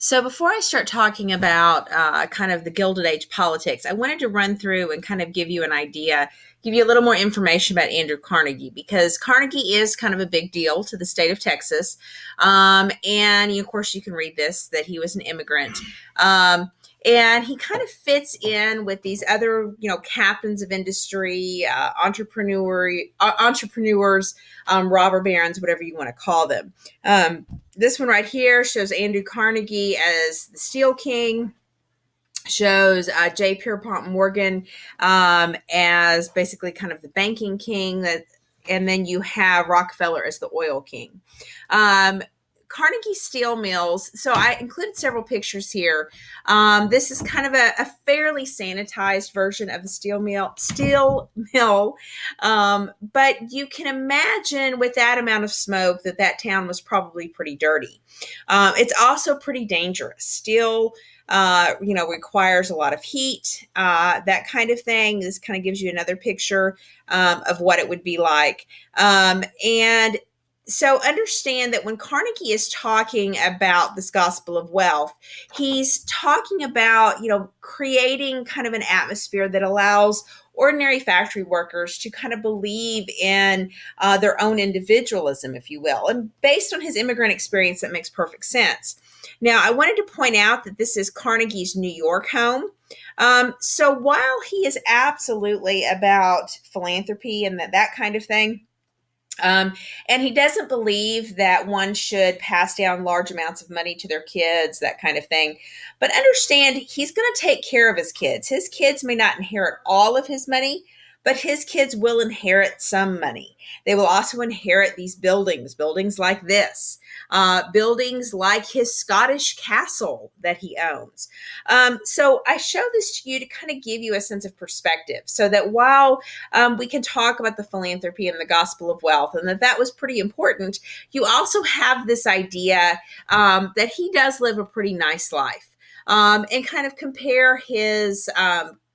So before I start talking about kind of the Gilded Age politics, I wanted to run through and kind of give you an idea, give you a little more information about Andrew Carnegie, because Carnegie is kind of a big deal to the state of Texas. And of course, you can read this that he was an immigrant. And he kind of fits in with these other, captains of industry, entrepreneurs, robber barons, whatever you want to call them. This one right here shows Andrew Carnegie as the Steel King, shows J. Pierpont Morgan as basically kind of the banking king, and then you have Rockefeller as the oil king. Carnegie steel mills. So I included several pictures here. This is kind of a fairly sanitized version of the steel mill. But you can imagine with that amount of smoke that town was probably pretty dirty. It's also pretty dangerous. Steel, requires a lot of heat, that kind of thing. This kind of gives you another picture of what it would be like. And so understand that when Carnegie is talking about this gospel of wealth, he's talking about, creating kind of an atmosphere that allows ordinary factory workers to kind of believe in their own individualism, if you will. And based on his immigrant experience, that makes perfect sense. Now, I wanted to point out that this is Carnegie's New York home. So while he is absolutely about philanthropy and that kind of thing, and he doesn't believe that one should pass down large amounts of money to their kids, that kind of thing. But understand, he's going to take care of his kids. His kids may not inherit all of his money, but his kids will inherit some money. They will also inherit these buildings like this, buildings like his Scottish castle that he owns. So I show this to you to kind of give you a sense of perspective, so that while we can talk about the philanthropy and the gospel of wealth, and that was pretty important, you also have this idea that he does live a pretty nice life, and kind of compare his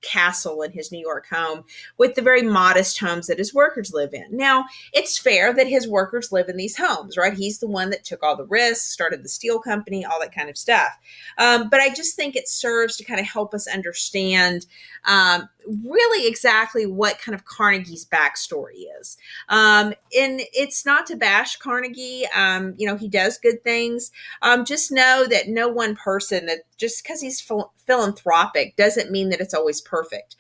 castle in his New York home with the very modest homes that his workers live in. Now, it's fair that his workers live in these homes, right? He's the one that took all the risks, started the steel company, all that kind of stuff. But I just think it serves to kind of help us understand really exactly what kind of Carnegie's backstory is. And it's not to bash Carnegie. He does good things. Just know that no one person, that just because he's philanthropic doesn't mean that it's always perfect.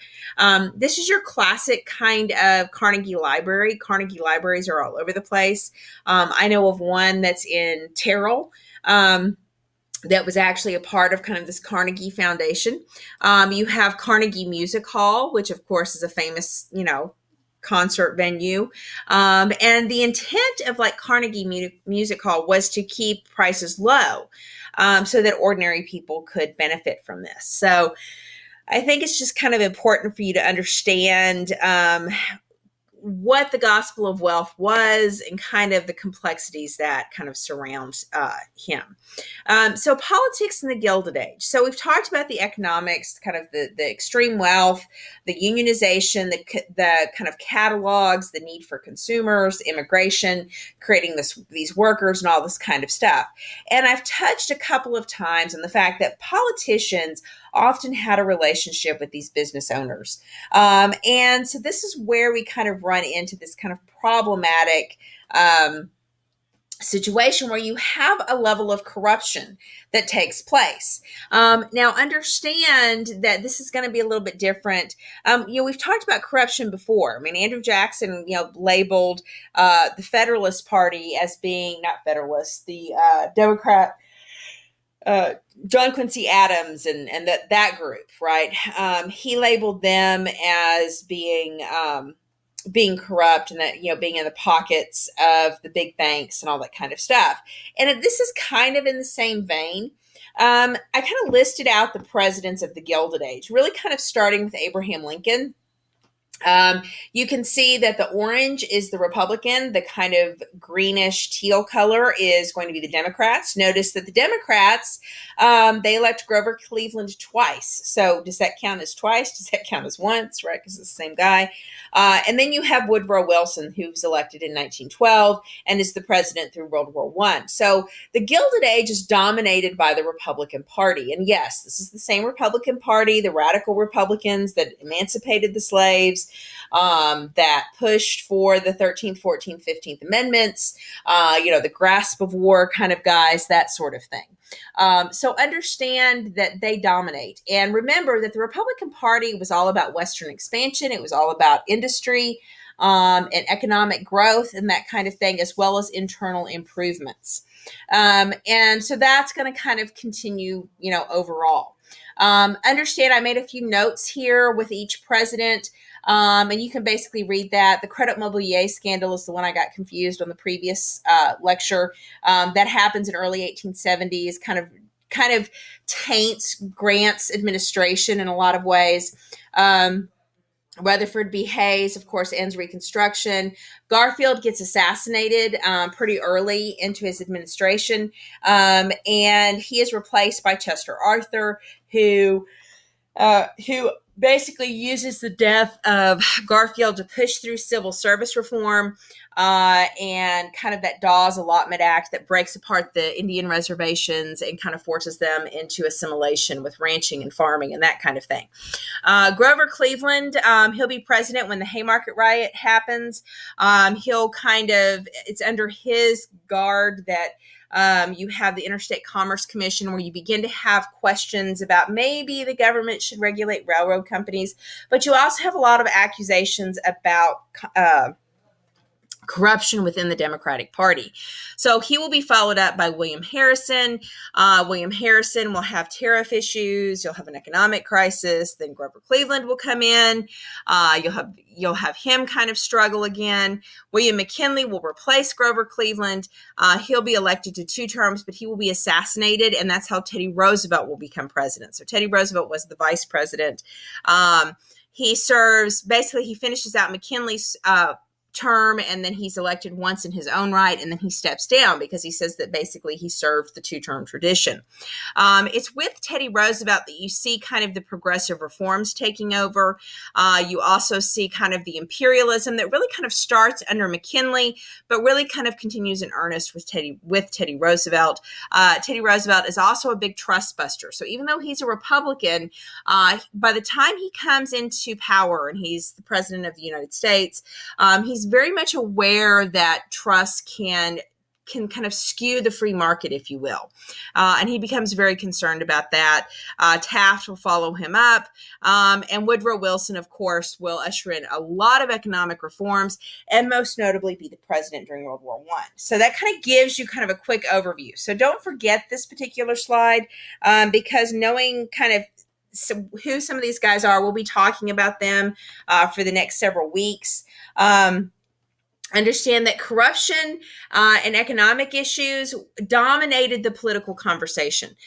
This is your classic kind of Carnegie library. Carnegie libraries are all over the place. I know of one that's in Terrell. That was actually a part of kind of this Carnegie Foundation. You have Carnegie Music Hall, which of course is a famous, concert venue. And the intent of like Carnegie Music Hall was to keep prices low, so that ordinary people could benefit from this. So I think it's just kind of important for you to understand what the gospel of wealth was and kind of the complexities that kind of surround him. So politics in the Gilded Age. So we've talked about the economics, kind of the extreme wealth, the unionization, the kind of catalogs, the need for consumers, immigration, creating these workers and all this kind of stuff. And I've touched a couple of times on the fact that politicians often had a relationship with these business owners. And so this is where we kind of run into this kind of problematic situation where you have a level of corruption that takes place. Now, understand that this is going to be a little bit different. We've talked about corruption before. I mean, Andrew Jackson, labeled the Federalist Party as being, not Federalist, the Democrat, John Quincy Adams and that group, right? He labeled them as being corrupt, and that, being in the pockets of the big banks and all that kind of stuff. And this is kind of in the same vein. I kind of listed out the presidents of the Gilded Age, really kind of starting with Abraham Lincoln. Um, you can see that the orange is the Republican. The kind of greenish teal color is going to be the Democrats. Notice that the Democrats, they elect Grover Cleveland twice. So does that count as twice? Does that count as once, right? Because it's the same guy. And then you have Woodrow Wilson, who was elected in 1912 and is the president through World War I. So the Gilded Age is dominated by the Republican Party. And yes, this is the same Republican Party, the radical Republicans that emancipated the slaves, that pushed for the 13th, 14th, 15th Amendments, the grasp of war kind of guys, that sort of thing. So understand that they dominate. And remember that the Republican Party was all about Western expansion. It was all about industry and economic growth and that kind of thing, as well as internal improvements. And so that's going to kind of continue, overall. Understand I made a few notes here with each president. And you can basically read that. The Credit Mobilier scandal is the one I got confused on the previous lecture. That happens in early 1870s, kind of taints Grant's administration in a lot of ways. Rutherford B. Hayes, of course, ends Reconstruction. Garfield gets assassinated pretty early into his administration, and he is replaced by Chester Arthur, who basically uses the death of Garfield to push through civil service reform and kind of that Dawes Allotment Act that breaks apart the Indian reservations and kind of forces them into assimilation with ranching and farming and that kind of thing. Grover Cleveland, he'll be president when the Haymarket riot happens. It's under his guard that you have the Interstate Commerce Commission, where you begin to have questions about maybe the government should regulate railroad companies, but you also have a lot of accusations about corruption within the Democratic Party. So he will be followed up by William Harrison. William Harrison will have tariff issues. You'll have an economic crisis. Then Grover Cleveland will come in. You'll have him kind of struggle again. William McKinley will replace Grover Cleveland. He'll be elected to 2 terms, but he will be assassinated, and that's how Teddy Roosevelt will become president. So Teddy Roosevelt was the vice president. He finishes out McKinley's term, and then he's elected once in his own right, and then he steps down because he says that basically he served the 2-term tradition. It's with Teddy Roosevelt that you see kind of the progressive reforms taking over. You also see kind of the imperialism that really kind of starts under McKinley, but really kind of continues in earnest with Teddy Roosevelt. Teddy Roosevelt is also a big trust buster. So even though he's a Republican, by the time he comes into power and he's the president of the United States, he's very much aware that trust can kind of skew the free market, if you will. And he becomes very concerned about that. Taft will follow him up. And Woodrow Wilson, of course, will usher in a lot of economic reforms and most notably be the president during World War I. So that kind of gives you kind of a quick overview. So don't forget this particular slide because knowing kind of who some of these guys are, we'll be talking about them for the next several weeks. Understand that corruption and economic issues dominated the political conversation.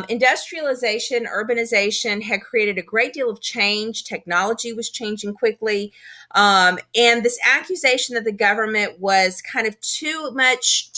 Industrialization, urbanization had created a great deal of change. Technology was changing quickly. And this accusation that the government was kind of too much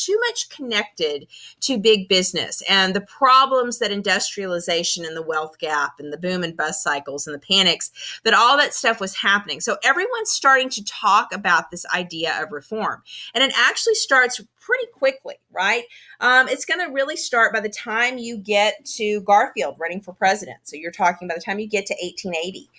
connected to big business and the problems that industrialization and the wealth gap and the boom and bust cycles and the panics, that all that stuff was happening. So everyone's starting to talk about this idea of reform. And it actually starts pretty quickly, right? It's going to really start by the time you get to Garfield running for president. So you're talking by the time you get to 1880.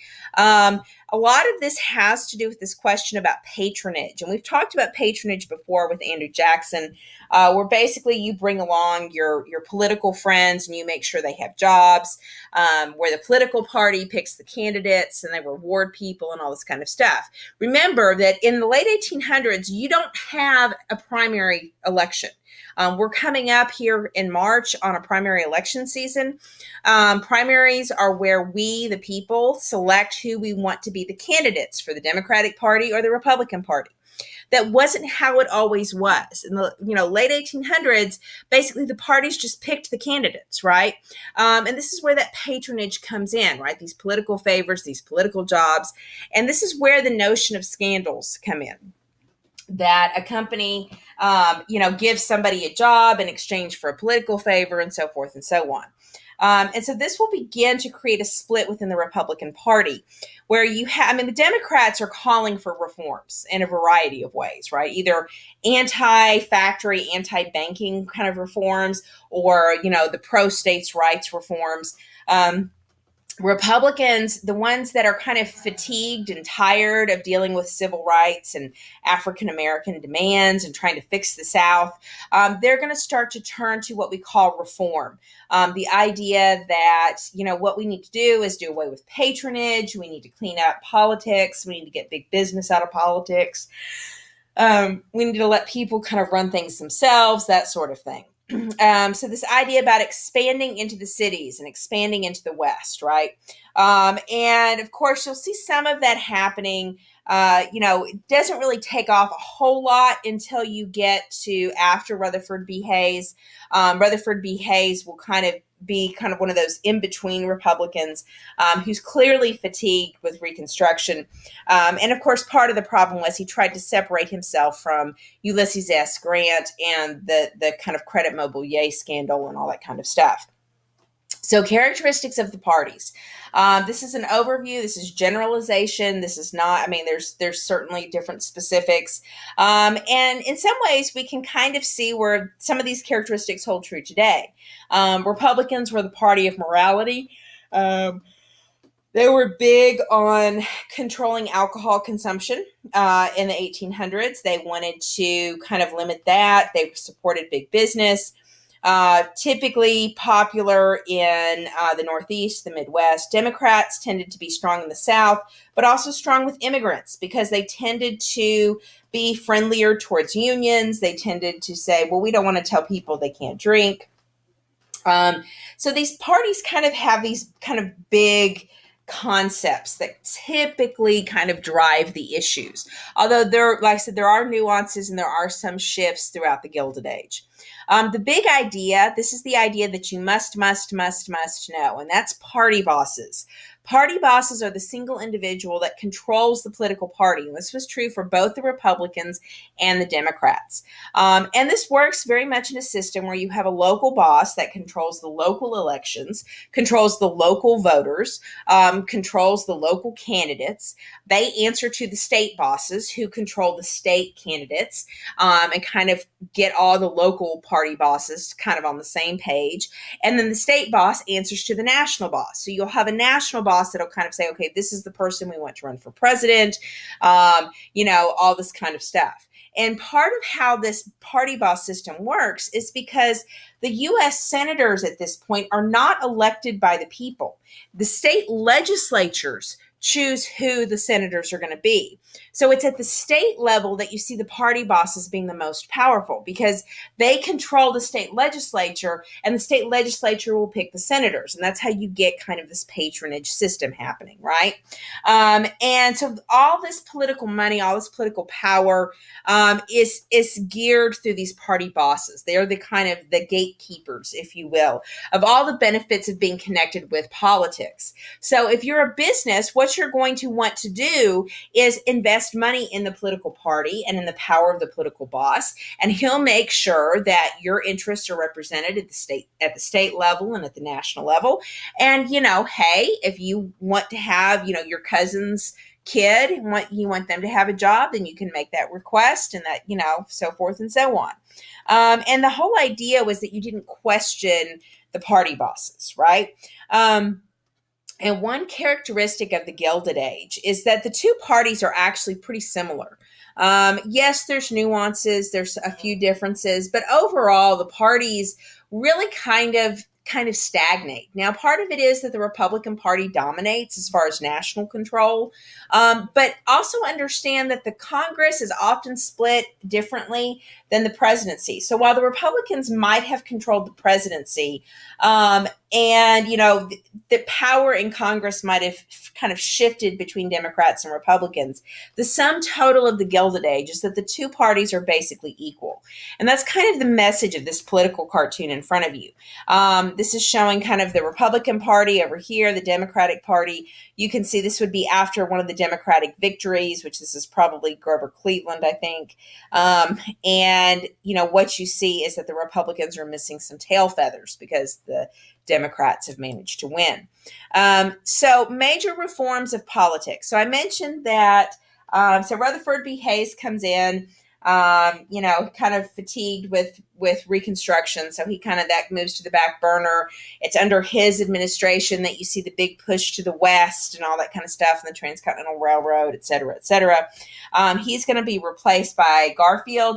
A lot of this has to do with this question about patronage. And we've talked about patronage before with Andrew Jackson, where basically you bring along your political friends and you make sure they have jobs, where the political party picks the candidates and they reward people and all this kind of stuff. Remember that in the late 1800s, you don't have a primary election. We're coming up here in March on a primary election season. Primaries are where we, the people, select who we want to be the candidates for the Democratic Party or the Republican Party. that wasn't how it always was. In the late 1800s, basically the parties just picked the candidates, right? And this is where that patronage comes in, right? These political favors, these political jobs, and this is where the notion of scandals come in. That a company, gives somebody a job in exchange for a political favor, and so forth and so on. And so this will begin to create a split within the Republican Party, where the Democrats are calling for reforms in a variety of ways, right? Either anti-factory, anti-banking kind of reforms, or, the pro-states' rights reforms. Republicans, the ones that are kind of fatigued and tired of dealing with civil rights and African American demands and trying to fix the South, they're going to start to turn to what we call reform. The idea that, what we need to do is do away with patronage. We need to clean up politics. We need to get big business out of politics. We need to let people kind of run things themselves, that sort of thing. So this idea about expanding into the cities and expanding into the West, right? And of course, you'll see some of that happening. It doesn't really take off a whole lot until you get to after Rutherford B. Hayes. Rutherford B. Hayes will kind of be one of those in-between Republicans who's clearly fatigued with Reconstruction. And of course, part of the problem was he tried to separate himself from Ulysses S. Grant and the kind of Credit Mobilier scandal and all that kind of stuff. So characteristics of the parties. This is an overview. This is generalization. This is not, there's certainly different specifics. And in some ways, we can kind of see where some of these characteristics hold true today. Republicans were the party of morality. They were big on controlling alcohol consumption in the 1800s. They wanted to kind of limit that. They supported big business. Typically popular in the Northeast, the Midwest. Democrats tended to be strong in the South, but also strong with immigrants because they tended to be friendlier towards unions. They tended to say, well, we don't want to tell people they can't drink. So these parties kind of have these kind of big concepts that typically kind of drive the issues. Although like I said, there are nuances and there are some shifts throughout the Gilded Age. The big idea, this is the idea that you must know, and that's party bosses. Party bosses are the single individual that controls the political party. And this was true for both the Republicans and the Democrats. And this works very much in a system where you have a local boss that controls the local elections, controls the local voters, controls the local candidates. They answer to the state bosses who control the state candidates and kind of get all the local party bosses kind of on the same page. And then the state boss answers to the national boss. So you'll have a national boss that'll kind of say, okay, this is the person we want to run for president, all this kind of stuff. And part of how this party boss system works is because the U.S. senators at this point are not elected by the people. The state legislatures choose who the senators are going to be. So it's at the state level that you see the party bosses being the most powerful because they control the state legislature and the state legislature will pick the senators. And that's how you get kind of this patronage system happening, right? And so all this political money, all this political power is geared through these party bosses. They are the kind of the gatekeepers, if you will, of all the benefits of being connected with politics. So if you're a business, what you're going to want to do is invest money in the political party and in the power of the political boss, and he'll make sure that your interests are represented at the state level and at the national level. And hey, if you want to have your cousin's kid, you want them to have a job, then you can make that request, and that so forth and so on. And the whole idea was that you didn't question the party bosses, right? And one characteristic of the Gilded Age is that the two parties are actually pretty similar. Yes, there's nuances, there's a few differences, but overall, the parties really kind of stagnate. Now, part of it is that the Republican Party dominates as far as national control, but also understand that the Congress is often split differently than the presidency. So while the Republicans might have controlled the presidency, And, the power in Congress might have kind of shifted between Democrats and Republicans. The sum total of the Gilded Age is that the two parties are basically equal. And that's kind of the message of this political cartoon in front of you. This is showing kind of the Republican Party over here, the Democratic Party. You can see this would be after one of the Democratic victories, which this is probably Grover Cleveland, I think. And, what you see is that the Republicans are missing some tail feathers because the Democrats have managed to win. So major reforms of politics. So I mentioned that, so Rutherford B. Hayes comes in, kind of fatigued with Reconstruction. So that moves to the back burner. It's under his administration that you see the big push to the West and all that kind of stuff, and the Transcontinental Railroad, et cetera, et cetera. He's going to be replaced by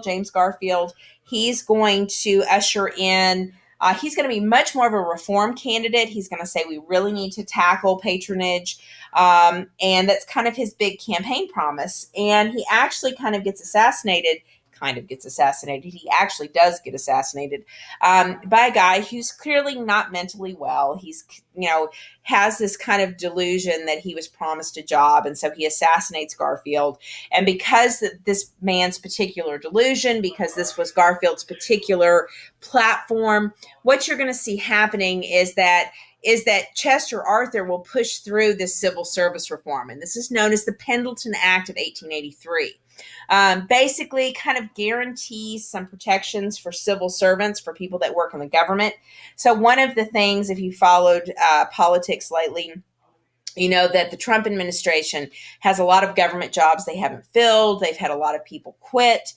James Garfield. He's going to usher in he's going to be much more of a reform candidate. He's going to say we really need to tackle patronage. And that's kind of his big campaign promise. And he actually kind of gets assassinated. He actually does get assassinated by a guy who's clearly not mentally well. He's, has this kind of delusion that he was promised a job. And so he assassinates Garfield. And because this man's particular delusion, because this was Garfield's particular platform, what you're going to see happening is that Chester Arthur will push through this civil service reform. And this is known as the Pendleton Act of 1883. Basically kind of guarantees some protections for civil servants, for people that work in the government. So one of the things, if you followed politics lately, you know that the Trump administration has a lot of government jobs they haven't filled. They've had a lot of people quit,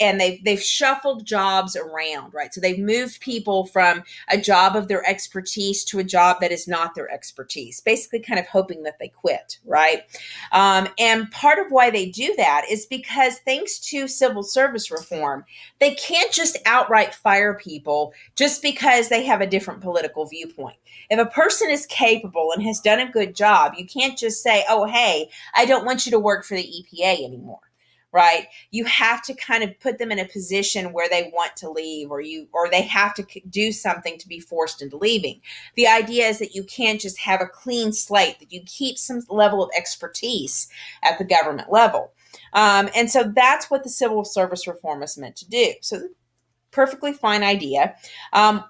and they've shuffled jobs around, right? So they've moved people from a job of their expertise to a job that is not their expertise, basically kind of hoping that they quit, right? And part of why they do that is because thanks to civil service reform, they can't just outright fire people just because they have a different political viewpoint. If a person is capable and has done a good job, you can't just say, oh, hey, I don't want you to work for the EPA anymore. Right? You have to kind of put them in a position where they want to leave, or they have to do something to be forced into leaving. The idea is that you can't just have a clean slate, that you keep some level of expertise at the government level. And so that's what the civil service reform is meant to do. So perfectly fine idea.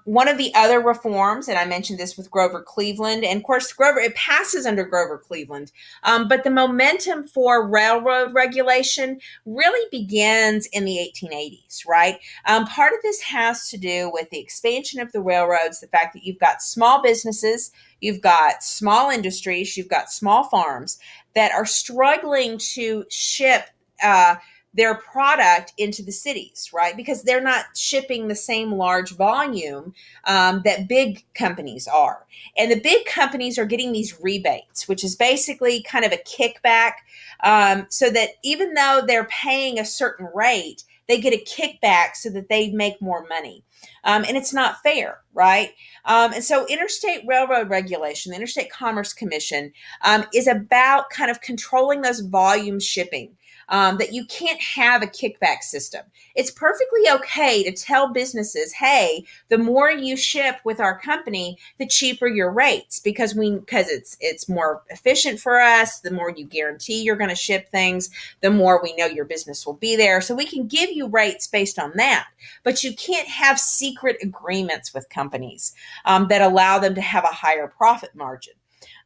One of the other reforms, and I mentioned this with Grover Cleveland, and of course, it passes under Grover Cleveland, but the momentum for railroad regulation really begins in the 1880s, right? Part of this has to do with the expansion of the railroads, the fact that you've got small businesses, you've got small industries, you've got small farms that are struggling to ship their product into the cities, right? Because they're not shipping the same large volume that big companies are. And the big companies are getting these rebates, which is basically kind of a kickback, so that even though they're paying a certain rate, they get a kickback so that they make more money. And it's not fair, right? And so interstate railroad regulation, the Interstate Commerce Commission, is about kind of controlling those volume shipping. That you can't have a kickback system. It's perfectly okay to tell businesses, hey, the more you ship with our company, the cheaper your rates, because it's more efficient for us. The more you guarantee you're going to ship things, the more we know your business will be there. So we can give you rates based on that. But you can't have secret agreements with companies that allow them to have a higher profit margin.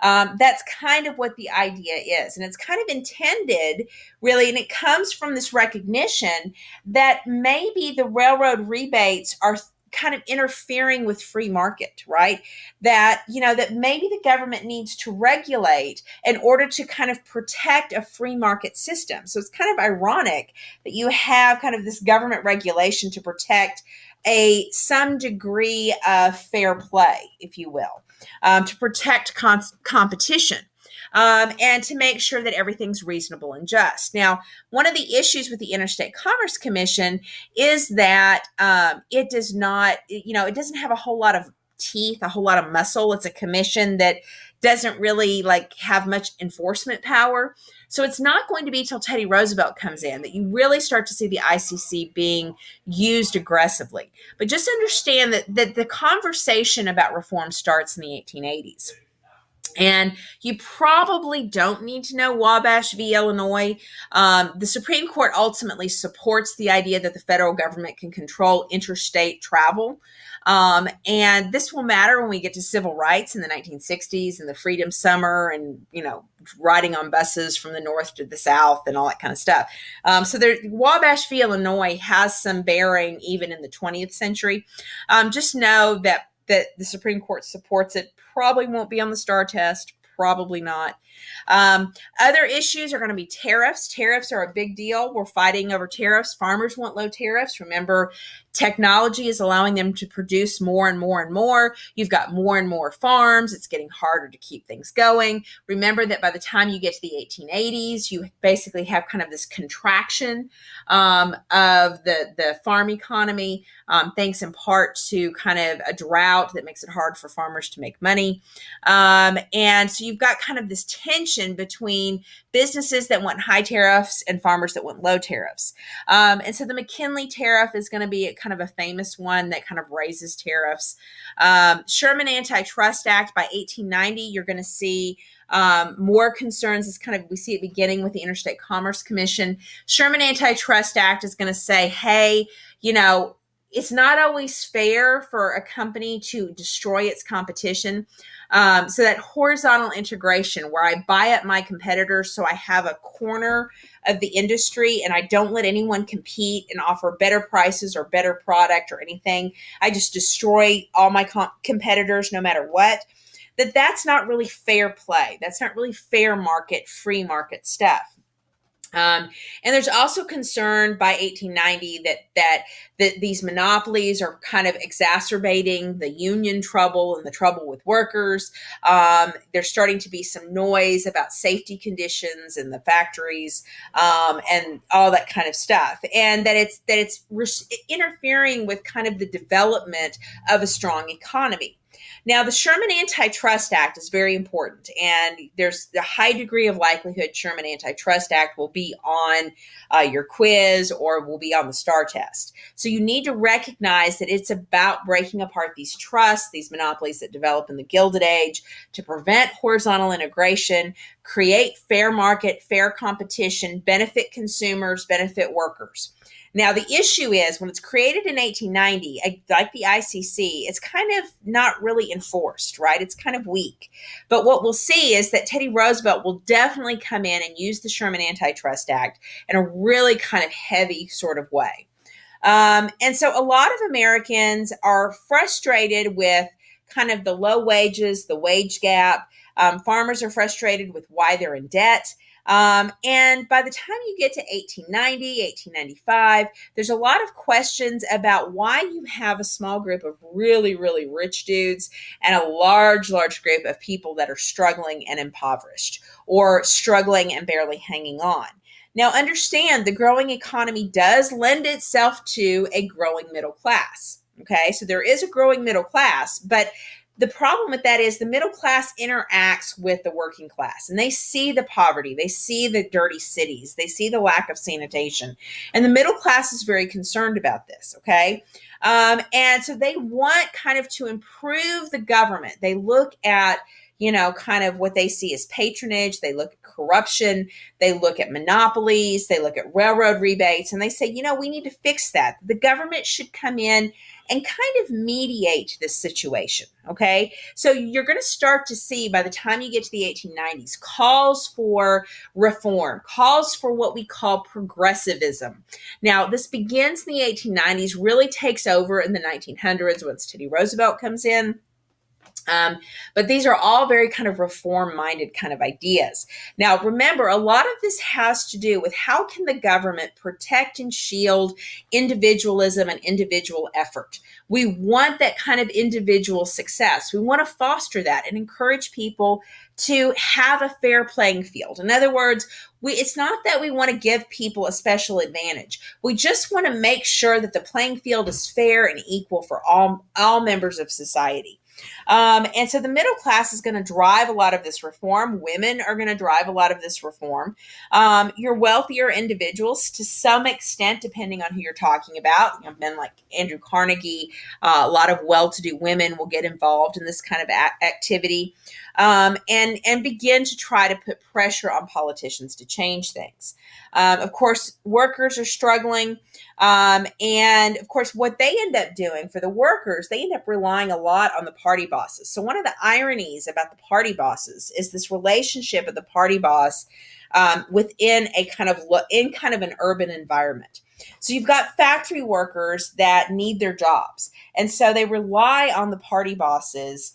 That's kind of what the idea is. And it's kind of intended, really, and it comes from this recognition that maybe the railroad rebates are kind of interfering with free market, right? That maybe the government needs to regulate in order to kind of protect a free market system. So it's kind of ironic that you have kind of this government regulation to protect some degree of fair play, if you will, to protect competition. And to make sure that everything's reasonable and just. Now, one of the issues with the Interstate Commerce Commission is that it does not, it doesn't have a whole lot of teeth, a whole lot of muscle. It's a commission that doesn't really have much enforcement power. So it's not going to be till Teddy Roosevelt comes in that you really start to see the ICC being used aggressively. But just understand that the conversation about reform starts in the 1880s. And you probably don't need to know Wabash v. Illinois. The Supreme Court ultimately supports the idea that the federal government can control interstate travel. And this will matter when we get to civil rights in the 1960s and the Freedom Summer and, riding on buses from the north to the south and all that kind of stuff. So Wabash v. Illinois has some bearing even in the 20th century. Just know that the Supreme Court supports it. Probably won't be on the STAR test. Probably not. Other issues are going to be tariffs. Tariffs are a big deal. We're fighting over tariffs. Farmers want low tariffs. Remember, technology is allowing them to produce more and more and more. You've got more and more farms. It's getting harder to keep things going. Remember that by the time you get to the 1880s, you basically have kind of this contraction of the farm economy, thanks in part to kind of a drought that makes it hard for farmers to make money. And so you've got kind of this tension between businesses that want high tariffs and farmers that want low tariffs. And so the McKinley tariff is going to be kind of a famous one that kind of raises tariffs. Sherman Antitrust Act by 1890, you're going to see more concerns. It's kind of, we see it beginning with the Interstate Commerce Commission. Sherman Antitrust Act is going to say, hey, it's not always fair for a company to destroy its competition. So that horizontal integration where I buy up my competitors so I have a corner of the industry and I don't let anyone compete and offer better prices or better product or anything. I just destroy all my competitors no matter what. That's not really fair play. That's not really fair market, free market stuff. And there's also concern by 1890 that these monopolies are kind of exacerbating the union trouble and the trouble with workers. There's starting to be some noise about safety conditions in the factories and all that kind of stuff, and that it's interfering with kind of the development of a strong economy. Now, the Sherman Antitrust Act is very important, and there's a high degree of likelihood Sherman Antitrust Act will be on your quiz or will be on the STAR test. So you need to recognize that it's about breaking apart these trusts, these monopolies that develop in the Gilded Age to prevent horizontal integration, create fair market, fair competition, benefit consumers, benefit workers. Now, the issue is when it's created in 1890, like the ICC, it's kind of not really enforced, right? It's kind of weak. But what we'll see is that Teddy Roosevelt will definitely come in and use the Sherman Antitrust Act in a really kind of heavy sort of way. And so a lot of Americans are frustrated with kind of the low wages, the wage gap. Farmers are frustrated with why they're in debt. And by the time you get to 1890, 1895, there's a lot of questions about why you have a small group of really, really rich dudes and a large, large group of people that are struggling and impoverished or struggling and barely hanging on. Now, understand the growing economy does lend itself to a growing middle class. Okay, so there is a growing middle class, but the problem with that is the middle class interacts with the working class and they see the poverty, they see the dirty cities, they see the lack of sanitation. And the middle class is very concerned about this, okay? And so they want kind of to improve the government. They look at, kind of what they see as patronage. They look at corruption. They look at monopolies. They look at railroad rebates. And they say, we need to fix that. The government should come in and kind of mediate this situation, okay? So you're going to start to see by the time you get to the 1890s, calls for reform, calls for what we call progressivism. Now, this begins in the 1890s, really takes over in the 1900s once Teddy Roosevelt comes in. But these are all very kind of reform-minded kind of ideas. Now, remember, a lot of this has to do with how can the government protect and shield individualism and individual effort. We want that kind of individual success. We want to foster that and encourage people to have a fair playing field. In other words, it's not that we want to give people a special advantage. We just want to make sure that the playing field is fair and equal for all members of society. And so the middle class is going to drive a lot of this reform. Women are going to drive a lot of this reform. Your wealthier individuals, to some extent, depending on who you're talking about, men like Andrew Carnegie, a lot of well-to-do women will get involved in this kind of activity, and begin to try to put pressure on politicians to change things. Of course, workers are struggling. And of course, what they end up doing for the workers, they end up relying a lot on the party bosses. So one of the ironies about the party bosses is this relationship of the party boss within a kind of an urban environment. So you've got factory workers that need their jobs, and so they rely on the party bosses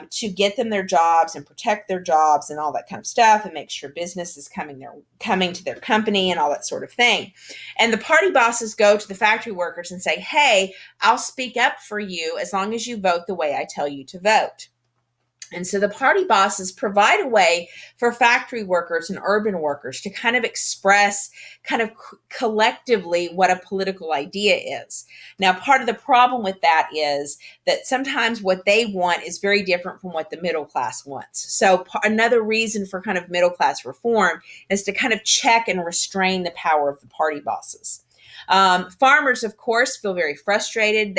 to get them their jobs and protect their jobs and all that kind of stuff, and make sure business is coming to their company and all that sort of thing. And the party bosses go to the factory workers and say, hey, I'll speak up for you as long as you vote the way I tell you to vote. And so the party bosses provide a way for factory workers and urban workers to kind of express kind of collectively what a political idea is. Now, part of the problem with that is that sometimes what they want is very different from what the middle class wants. So another reason for kind of middle class reform is to kind of check and restrain the power of the party bosses. Farmers, of course, feel very frustrated.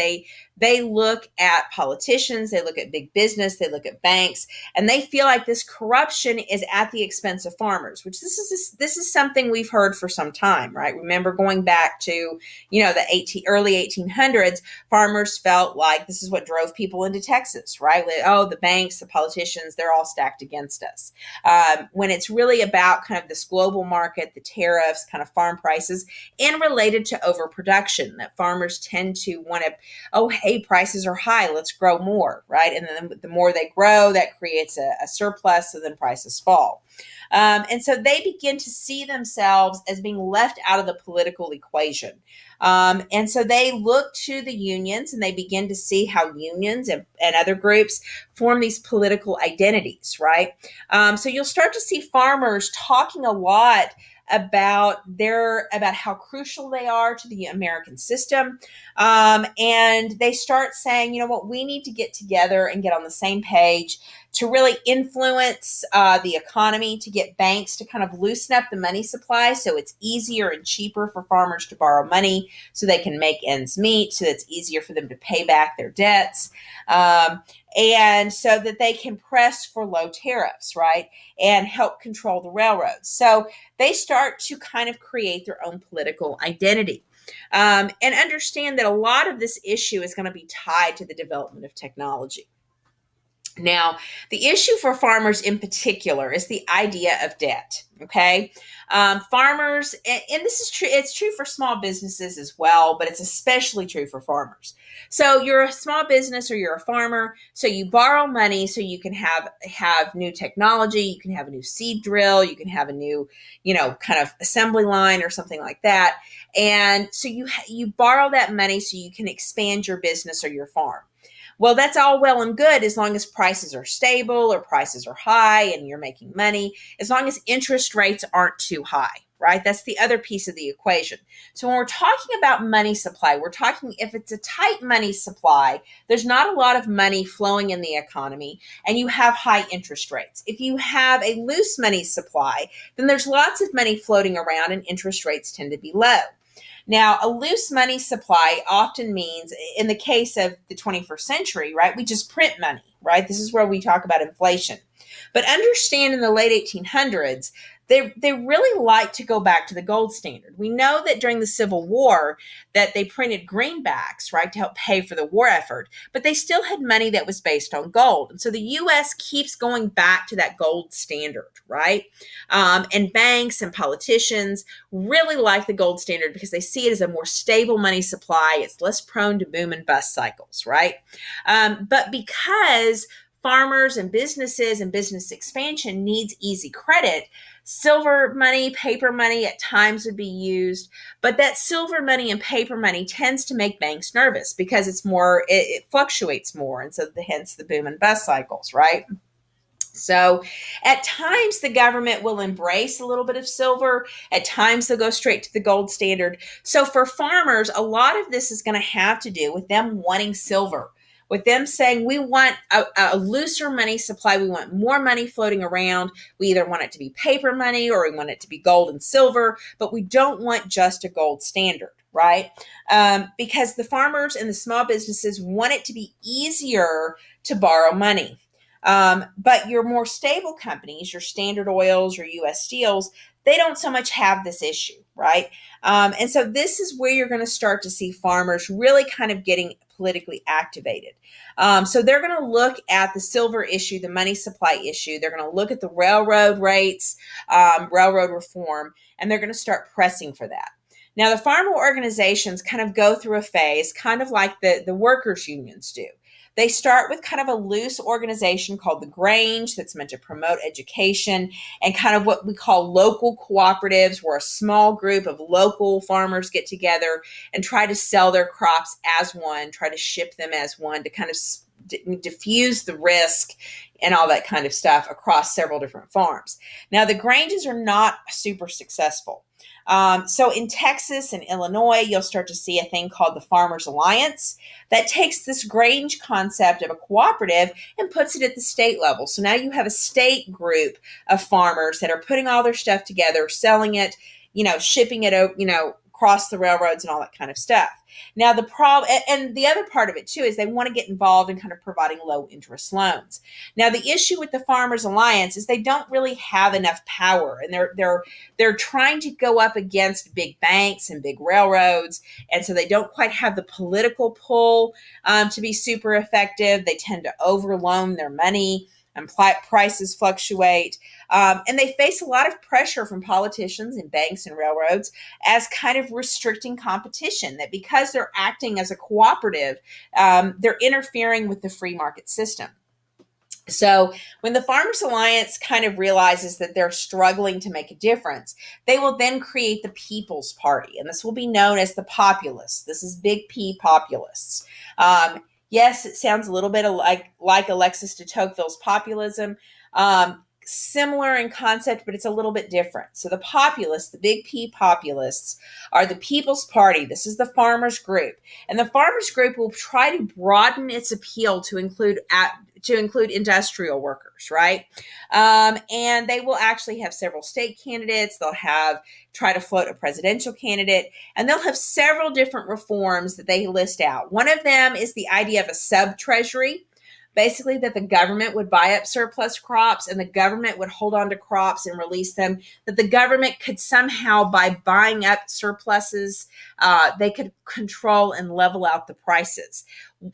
They look at politicians, they look at big business, they look at banks, and they feel like this corruption is at the expense of farmers, which this is something we've heard for some time, right? Remember going back to, the early 1800s, farmers felt like this is what drove people into Texas, right? Like, oh, the banks, the politicians, they're all stacked against us. When it's really about kind of this global market, the tariffs, kind of farm prices, and related to overproduction, that farmers tend to want to, oh, hey, prices are high, let's grow more, right? And then the more they grow, that creates a surplus, so then prices fall. And so they begin to see themselves as being left out of the political equation. And so they look to the unions, and they begin to see how unions and other groups form these political identities, right? So you'll start to see farmers talking a lot about how crucial they are to the American system. And they start saying, you know what, we need to get together and get on the same page to really influence the economy, to get banks to kind of loosen up the money supply so it's easier and cheaper for farmers to borrow money so they can make ends meet, so it's easier for them to pay back their debts. And so that they can press for low tariffs, right, and help control the railroads. So they start to kind of create their own political identity. And understand that a lot of this issue is going to be tied to the development of technology. Now, the issue for farmers in particular is the idea of debt, okay? Farmers, and this is true, it's true for small businesses as well, but it's especially true for farmers. So you're a small business or you're a farmer, so you borrow money so you can have new technology, you can have a new seed drill, you can have a new, kind of assembly line or something like that. And so you borrow that money so you can expand your business or your farm. Well, that's all well and good as long as prices are stable or prices are high and you're making money, as long as interest rates aren't too high, right? That's the other piece of the equation. So when we're talking about money supply, we're talking if it's a tight money supply, there's not a lot of money flowing in the economy and you have high interest rates. If you have a loose money supply, then there's lots of money floating around and interest rates tend to be low. Now, a loose money supply often means, in the case of the 21st century, right, we just print money, right? This is where we talk about inflation. But understand in the late 1800s, they really like to go back to the gold standard. We know that during the Civil War that they printed greenbacks, right, to help pay for the war effort, but they still had money that was based on gold. And so the U.S. keeps going back to that gold standard, right? And banks and politicians really like the gold standard because they see it as a more stable money supply. It's less prone to boom and bust cycles, right? But because farmers and business expansion needs easy credit, silver money, paper money at times would be used, but that silver money and paper money tends to make banks nervous because it fluctuates more, and so hence the boom and bust cycles, right? So at times the government will embrace a little bit of silver. At times they'll go straight to the gold standard. So for farmers, a lot of this is going to have to do with them wanting silver, with them saying we want a looser money supply. We want more money floating around. We either want it to be paper money or we want it to be gold and silver, but we don't want just a gold standard, right? Because the farmers and the small businesses want it to be easier to borrow money. But your more stable companies, your Standard Oils, your U.S. Steels, they don't so much have this issue, right? And so this is where you're going to start to see farmers really kind of getting politically activated. So they're going to look at the silver issue, the money supply issue. They're going to look at the railroad rates, railroad reform, and they're going to start pressing for that. Now, the farmer organizations kind of go through a phase, kind of like the workers' unions do. They start with kind of a loose organization called the Grange that's meant to promote education and kind of what we call local cooperatives, where a small group of local farmers get together and try to sell their crops as one, try to ship them as one to kind of diffuse the risk and all that kind of stuff across several different farms. Now, the Granges are not super successful. So in Texas and Illinois, you'll start to see a thing called the Farmers Alliance that takes this Grange concept of a cooperative and puts it at the state level. So now you have a state group of farmers that are putting all their stuff together, selling it, shipping it, across the railroads and all that kind of stuff. Now, the problem, and the other part of it too, is they want to get involved in kind of providing low interest loans. Now, the issue with the Farmers Alliance is they don't really have enough power, and they're trying to go up against big banks and big railroads, and so they don't quite have the political pull to be super effective. They tend to overloan their money, and prices fluctuate. And they face a lot of pressure from politicians and banks and railroads as kind of restricting competition, that because they're acting as a cooperative, they're interfering with the free market system. So when the Farmers Alliance kind of realizes that they're struggling to make a difference, they will then create the People's Party. And this will be known as the Populists. This is big P populists. Yes, it sounds a little bit like Alexis de Tocqueville's populism. Similar in concept, but it's a little bit different. So the populists, the big P populists, are the People's Party. This is the farmers group. And the farmers group will try to broaden its appeal to include industrial workers, right? And they will actually have several state candidates. They'll try to float a presidential candidate, and they'll have several different reforms that they list out. One of them is the idea of a sub-treasury. Basically, that the government would buy up surplus crops and the government would hold on to crops and release them, that the government could somehow, by buying up surpluses, they could control and level out the prices.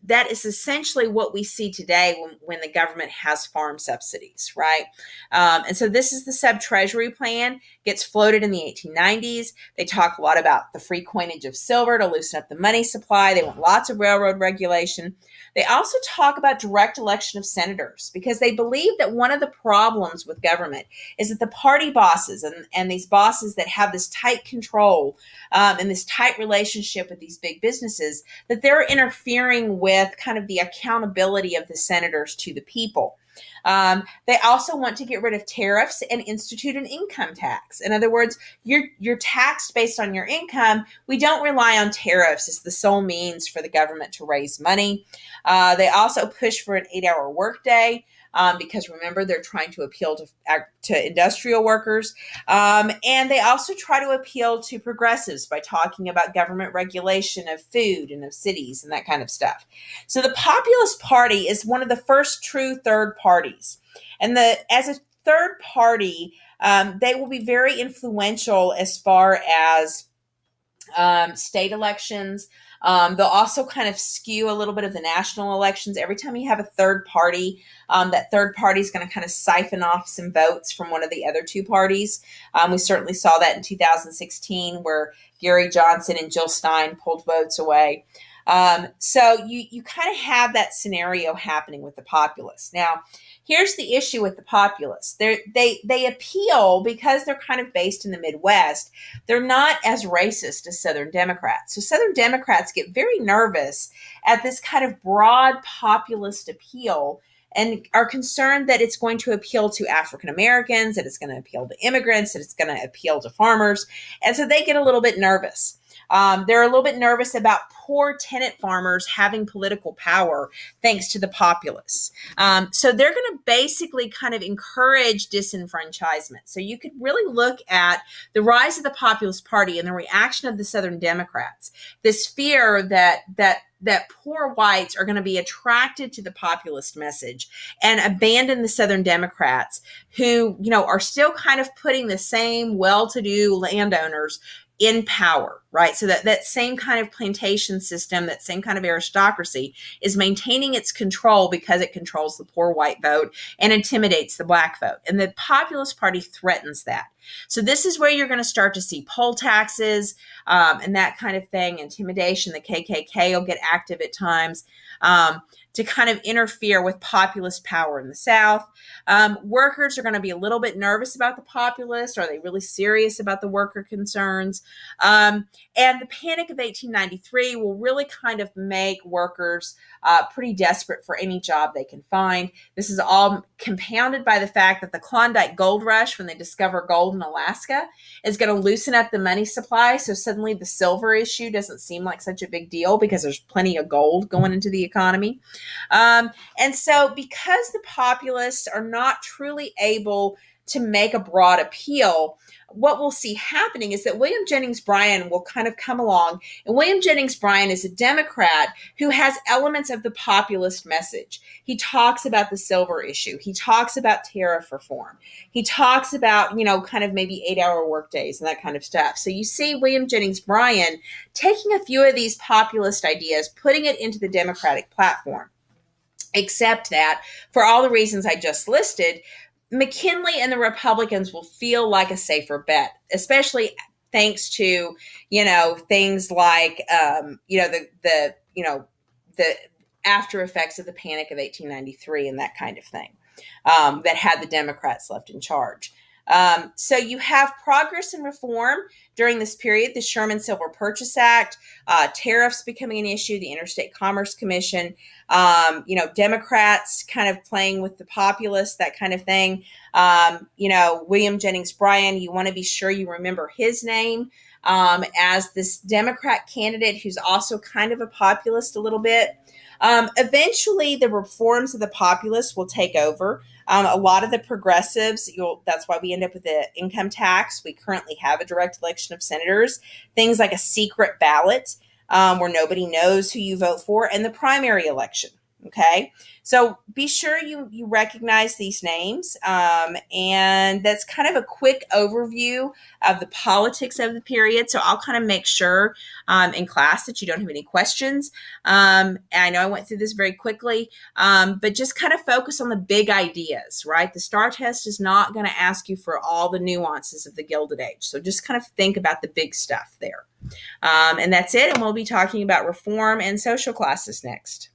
That is essentially what we see today when the government has farm subsidies, right? And so this is the sub-treasury plan, gets floated in the 1890s. They talk a lot about the free coinage of silver to loosen up the money supply. They want lots of railroad regulation. They also talk about direct election of senators because they believe that one of the problems with government is that the party bosses and these bosses that have this tight control and this tight relationship with these big businesses, that they're interfering with kind of the accountability of the senators to the people. They also want to get rid of tariffs and institute an income tax. In other words, you're taxed based on your income. We don't rely on tariffs as the sole means for the government to raise money. They also push for an 8-hour workday. Because remember, they're trying to appeal to industrial workers. And they also try to appeal to progressives by talking about government regulation of food and of cities and that kind of stuff. So the Populist Party is one of the first true third parties. And as a third party, they will be very influential as far as state elections. They'll also kind of skew a little bit of the national elections. Every time you have a third party, that third party is going to kind of siphon off some votes from one of the other two parties. We certainly saw that in 2016 where Gary Johnson and Jill Stein pulled votes away. So you kind of have that scenario happening with the populists. Now, here's the issue with the populists. They appeal because they're kind of based in the Midwest. They're not as racist as Southern Democrats. So Southern Democrats get very nervous at this kind of broad populist appeal and are concerned that it's going to appeal to African Americans, that it's going to appeal to immigrants, that it's going to appeal to farmers. And so they get a little bit nervous. They're a little bit nervous about poor tenant farmers having political power thanks to the populists. So they're going to basically kind of encourage disenfranchisement. So you could really look at the rise of the Populist Party and the reaction of the Southern Democrats. This fear that poor whites are going to be attracted to the populist message and abandon the Southern Democrats, who, are still kind of putting the same well-to-do landowners in power, right? So that same kind of plantation system, that same kind of aristocracy is maintaining its control because it controls the poor white vote and intimidates the black vote. And the Populist Party threatens that. So this is where you're going to start to see poll taxes and that kind of thing, intimidation. The KKK will get active at times to kind of interfere with populist power in the South. Workers are going to be a little bit nervous about the populists. Are they really serious about the worker concerns? And the Panic of 1893 will really kind of make workers pretty desperate for any job they can find. This is all compounded by the fact that the Klondike Gold Rush, when they discover gold in Alaska, is going to loosen up the money supply. So suddenly the silver issue doesn't seem like such a big deal because there's plenty of gold going into the economy. And so because the populists are not truly able to make a broad appeal, what we'll see happening is that William Jennings Bryan will kind of come along. And William Jennings Bryan is a Democrat who has elements of the populist message. He talks about the silver issue. He talks about tariff reform. He talks about, kind of maybe 8-hour workdays and that kind of stuff. So you see William Jennings Bryan taking a few of these populist ideas, putting it into the Democratic platform. Except that, for all the reasons I just listed, McKinley and the Republicans will feel like a safer bet, especially thanks to, things like, the after effects of the Panic of 1893 and that kind of thing that had the Democrats left in charge. So you have progress and reform during this period, the Sherman Silver Purchase Act, tariffs becoming an issue, the Interstate Commerce Commission, Democrats kind of playing with the populists, that kind of thing. William Jennings Bryan, you want to be sure you remember his name as this Democrat candidate who's also kind of a populist a little bit. Eventually, the reforms of the populists will take over. A lot of the progressives, that's why we end up with the income tax. We currently have a direct election of senators, things like a secret ballot where nobody knows who you vote for, and the primary election. Okay, so be sure you recognize these names. And that's kind of a quick overview of the politics of the period. So I'll kind of make sure in class that you don't have any questions. And I know I went through this very quickly, but just kind of focus on the big ideas, right? The STAR test is not going to ask you for all the nuances of the Gilded Age. So just kind of think about the big stuff there. And that's it. And we'll be talking about reform and social classes next.